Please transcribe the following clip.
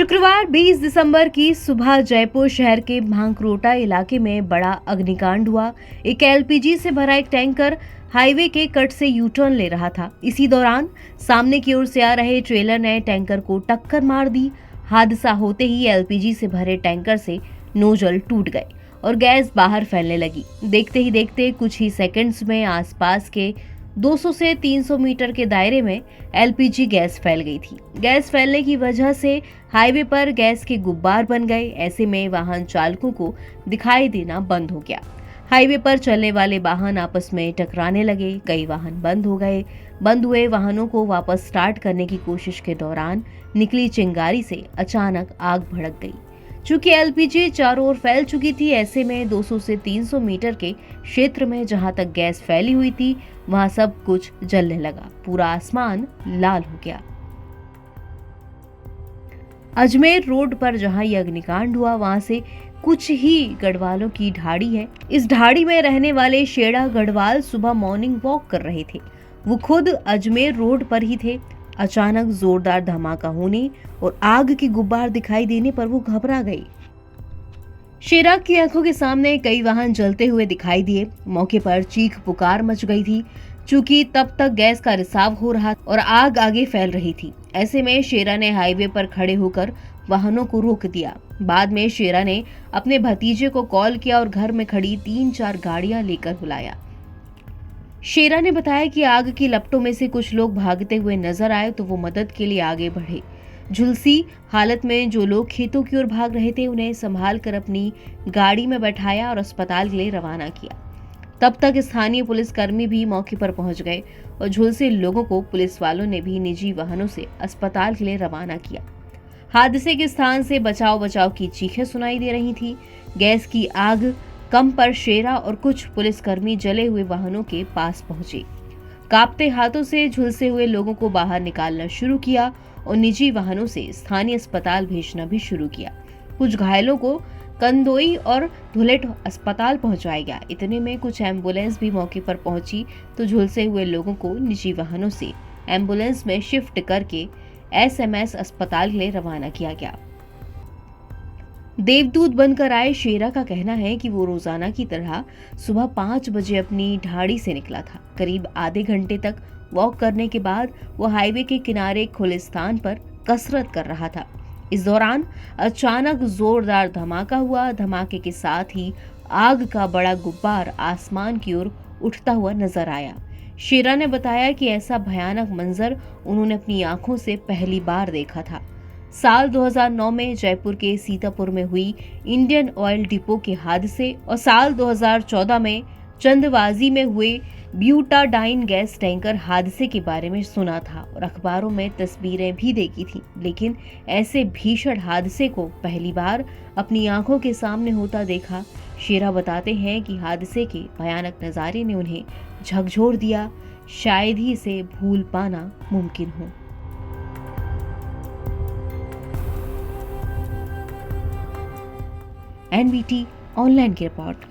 शुक्रवार 20 दिसंबर की सुबह जयपुर शहर के भांकरोटा इलाके में बड़ा अग्निकांड हुआ। एक एलपीजी से भरा एक टैंकर हाईवे के कट से यू टर्न ले रहा था। इसी दौरान सामने की ओर से आ रहे ट्रेलर ने टैंकर को टक्कर मार दी। हादसा होते ही एलपीजी से भरे टैंकर से नोजल टूट गए और गैस बाहर फैलने लगी। देखते ही देखते कुछ ही सेकंड्स में आसपास के 200 से 300 मीटर के दायरे में एलपीजी गैस फैल गई थी। गैस फैलने की वजह से हाईवे पर गैस के गुब्बार बन गए। ऐसे में वाहन चालकों को दिखाई देना बंद हो गया। हाईवे पर चलने वाले वाहन आपस में टकराने लगे। कई वाहन बंद हो गए। बंद हुए वाहनों को वापस स्टार्ट करने की कोशिश के दौरान निकली चिंगारी से अचानक आग भड़क गई। चूंकि एलपीजी चारों ओर फैल चुकी थी, ऐसे में 200 से 300 मीटर के क्षेत्र में जहां तक गैस फैली हुई थी वहां सब कुछ जलने लगा। पूरा आसमान लाल हो गया। अजमेर रोड पर जहां यह अग्निकांड हुआ वहां से कुछ ही गढ़वालों की ढाड़ी है। इस ढाड़ी में रहने वाले शेड़ा गढ़वाल सुबह मॉर्निंग वॉक कर रहे थे। वो खुद अजमेर रोड पर ही थे। अचानक जोरदार धमाका होने और आग के गुब्बार दिखाई देने पर वो घबरा गई। शेरा की आंखों के सामने कई वाहन जलते हुए दिखाई दिए। मौके पर चीख पुकार मच गई थी, चूंकि तब तक गैस का रिसाव हो रहा और आग आगे फैल रही थी। ऐसे में शेरा ने हाईवे पर खड़े होकर वाहनों को रोक दिया। बाद में शेरा ने अपने भतीजे को कॉल किया और घर में खड़ी 3-4 गाड़ियां लेकर बुलाया। शेरा ने बताया कि आग की लपटों में से कुछ लोग भागते हुए नजर आए तो वो मदद के लिए आगे बढ़े। झुलसी हालत में जो लोग खेतों की ओर भाग रहे थे उन्हें संभाल कर अपनी गाड़ी में बैठाया और अस्पताल के लिए रवाना किया। तब तक स्थानीय पुलिसकर्मी भी मौके पर पहुंच गए और झुलसे लोगों को पुलिस वालों ने भी निजी वाहनों से अस्पताल के लिए रवाना किया। हादसे के स्थान से बचाव की चीखें सुनाई दे रही थी। गैस की आग कम पर शेरा और कुछ पुलिसकर्मी जले हुए वाहनों के पास पहुंचे। कांपते हाथों से झुलसे हुए लोगों को बाहर निकालना शुरू किया और निजी वाहनों से स्थानीय अस्पताल भेजना भी शुरू किया। कुछ घायलों को कंदोई और धुलेट अस्पताल पहुंचाया गया। इतने में कुछ एम्बुलेंस भी मौके पर पहुंची तो झुलसे हुए लोगों को निजी वाहनों से एम्बुलेंस में शिफ्ट करके एसएमएस अस्पताल के लिए रवाना किया गया। देवदूत बनकर आए शेरा का कहना है कि वो रोजाना की तरह सुबह 5 बजे अपनी ढाड़ी से निकला था। करीब आधे घंटे तक वॉक करने के बाद वो हाईवे के किनारे खुले स्थान पर कसरत कर रहा था। इस दौरान अचानक जोरदार धमाका हुआ। धमाके के साथ ही आग का बड़ा गुब्बार आसमान की ओर उठता हुआ नजर आया। शेरा ने बताया कि ऐसा भयानक मंजर उन्होंने अपनी आंखों से पहली बार देखा था। साल 2009 में जयपुर के सीतापुर में हुई इंडियन ऑयल डिपो के हादसे और साल 2014 में चंदवाजी में हुए ब्यूटाडाइन गैस टैंकर हादसे के बारे में सुना था और अखबारों में तस्वीरें भी देखी थी, लेकिन ऐसे भीषण हादसे को पहली बार अपनी आंखों के सामने होता देखा। शेरा बताते हैं कि हादसे के भयानक नज़ारे ने उन्हें झकझोर दिया। शायद ही इसे भूल पाना मुमकिन हो। एनवीटी ऑनलाइन की रिपोर्ट।